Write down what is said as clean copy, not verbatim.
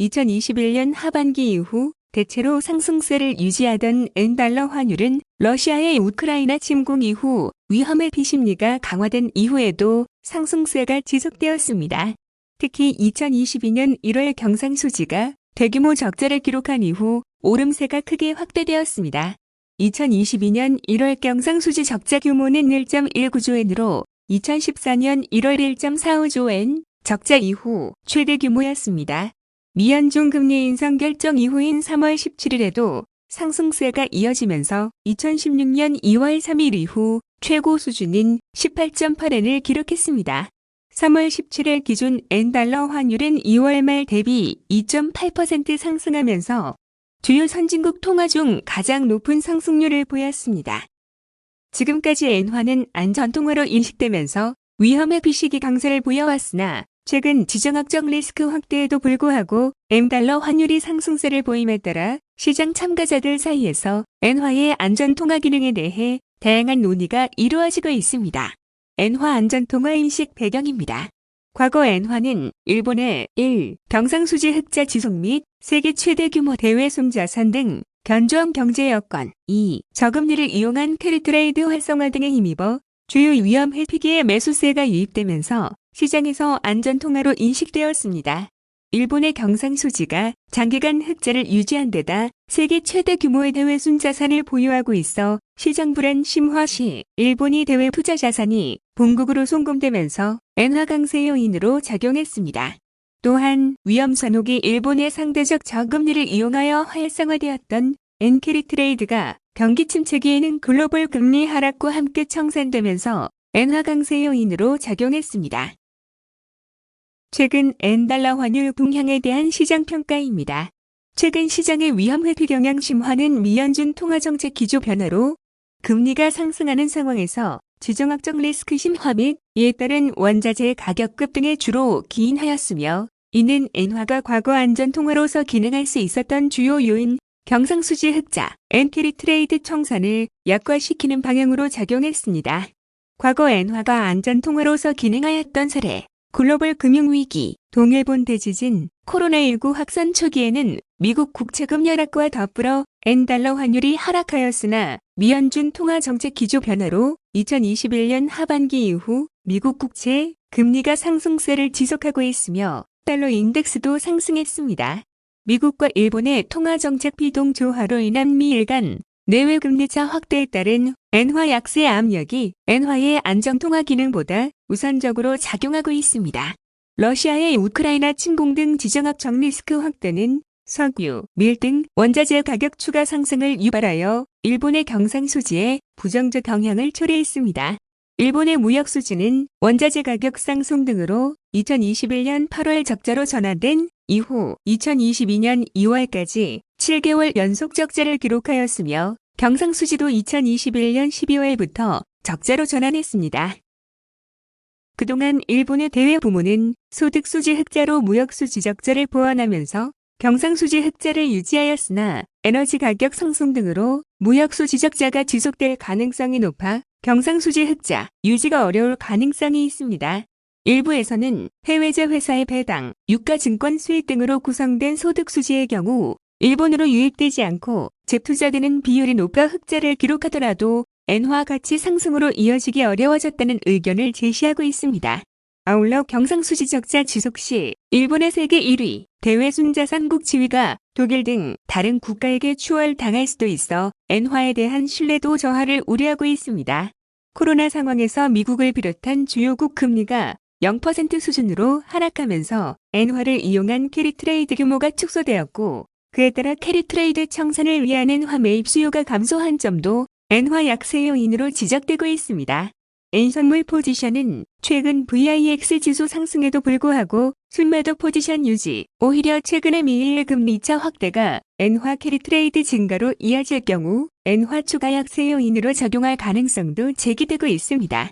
2021년 하반기 이후 대체로 상승세를 유지하던 엔달러 환율은 러시아의 우크라이나 침공 이후 위험회피 심리가 강화된 이후에도 상승세가 지속되었습니다. 특히 2022년 1월 경상수지가 대규모 적자를 기록한 이후 오름세가 크게 확대되었습니다. 2022년 1월 경상수지 적자 규모는 1.19조엔으로 2014년 1월 1.45조엔 적자 이후 최대 규모였습니다. 미연중 금리 인상 결정 이후인 3월 17일에도 상승세가 이어지면서 2016년 2월 3일 이후 최고 수준인 18.8엔을 기록했습니다. 3월 17일 기준 엔달러 환율은 2월 말 대비 2.8% 상승하면서 주요 선진국 통화 중 가장 높은 상승률을 보였습니다. 지금까지 엔화는 안전통화로 인식되면서 위험회피 시기 강세를 보여왔으나 최근 지정학적 리스크 확대에도 불구하고 엔달러 환율이 상승세를 보임에 따라 시장 참가자들 사이에서 엔화의 안전통화 기능에 대해 다양한 논의가 이루어지고 있습니다. 엔화 안전통화 인식 배경입니다. 과거 엔화는 일본의 1. 경상수지 흑자 지속 및 세계 최대 규모 대외손 자산 등 견조한 경제 여건, 2. 저금리를 이용한 캐리트레이드 활성화 등에 힘입어 주요 위험 회피기에 매수세가 유입되면서 시장에서 안전통화로 인식되었습니다. 일본의 경상수지가 장기간 흑자를 유지한 데다 세계 최대 규모의 대외순 자산을 보유하고 있어 시장 불안 심화 시 일본이 대외 투자 자산이 본국으로 송금되면서 엔화 강세 요인으로 작용했습니다. 또한 위험 산옥이 일본의 상대적 저금리를 이용하여 활성화되었던 엔캐리트레이드가 경기 침체기에는 글로벌 금리 하락과 함께 청산되면서 엔화 강세 요인으로 작용했습니다. 최근 엔달러 환율 동향에 대한 시장 평가입니다. 최근 시장의 위험 회피 경향 심화는 미연준 통화정책 기조 변화로 금리가 상승하는 상황에서 지정학적 리스크 심화 및 이에 따른 원자재 가격급 등에 주로 기인하였으며 이는 엔화가 과거 안전통화로서 기능할 수 있었던 주요 요인 경상수지 흑자, 엔캐리트레이드 청산을 약화시키는 방향으로 작용했습니다. 과거 엔화가 안전통화로서 기능하였던 사례, 글로벌 금융위기, 동일본 대지진, 코로나19 확산 초기에는 미국 국채금 하락과 더불어 엔달러 환율이 하락하였으나 미연준 통화정책 기조 변화로 2021년 하반기 이후 미국 국채 금리가 상승세를 지속하고 있으며 달러 인덱스도 상승했습니다. 미국과 일본의 통화정책 비동 조화로 인한 미일 간 내외 금리차 확대에 따른 엔화 약세 압력이 엔화의 안정통화 기능보다 우선적으로 작용하고 있습니다. 러시아의 우크라이나 침공 등 지정학적 리스크 확대는 석유, 밀 등 원자재 가격 추가 상승을 유발하여 일본의 경상수지에 부정적 영향을 초래했습니다. 일본의 무역수지는 원자재 가격 상승 등으로 2021년 8월 적자로 전환된 이후 2022년 2월까지 7개월 연속 적자를 기록하였으며 경상수지도 2021년 12월부터 적자로 전환했습니다. 그동안 일본의 대외 부문은 소득수지 흑자로 무역수지 적자를 보완하면서 경상수지 흑자를 유지하였으나 에너지 가격 상승 등으로 무역수지 적자가 지속될 가능성이 높아 경상수지 흑자 유지가 어려울 가능성이 있습니다. 일부에서는 해외제 회사의 배당, 유가증권 수익 등으로 구성된 소득수지의 경우 일본으로 유입되지 않고 재투자되는 비율이 높아 흑자를 기록하더라도 엔화 가치 상승으로 이어지기 어려워졌다는 의견을 제시하고 있습니다. 아울러 경상수지 적자 지속 시 일본의 세계 1위, 대외순자산국 지위가 독일 등 다른 국가에게 추월당할 수도 있어 엔화에 대한 신뢰도 저하를 우려하고 있습니다. 코로나 상황에서 미국을 비롯한 주요국 금리가 0% 수준으로 하락하면서 엔화를 이용한 캐리트레이드 규모가 축소되었고 그에 따라 캐리트레이드 청산을 위한 엔화 매입 수요가 감소한 점도 엔화 약세 요인으로 지적되고 있습니다. 엔선물 포지션은 최근 VIX 지수 상승에도 불구하고 순매도 포지션 유지, 오히려 최근의 미일 금리차 확대가 엔화 캐리트레이드 증가로 이어질 경우 엔화 추가 약세 요인으로 작용할 가능성도 제기되고 있습니다.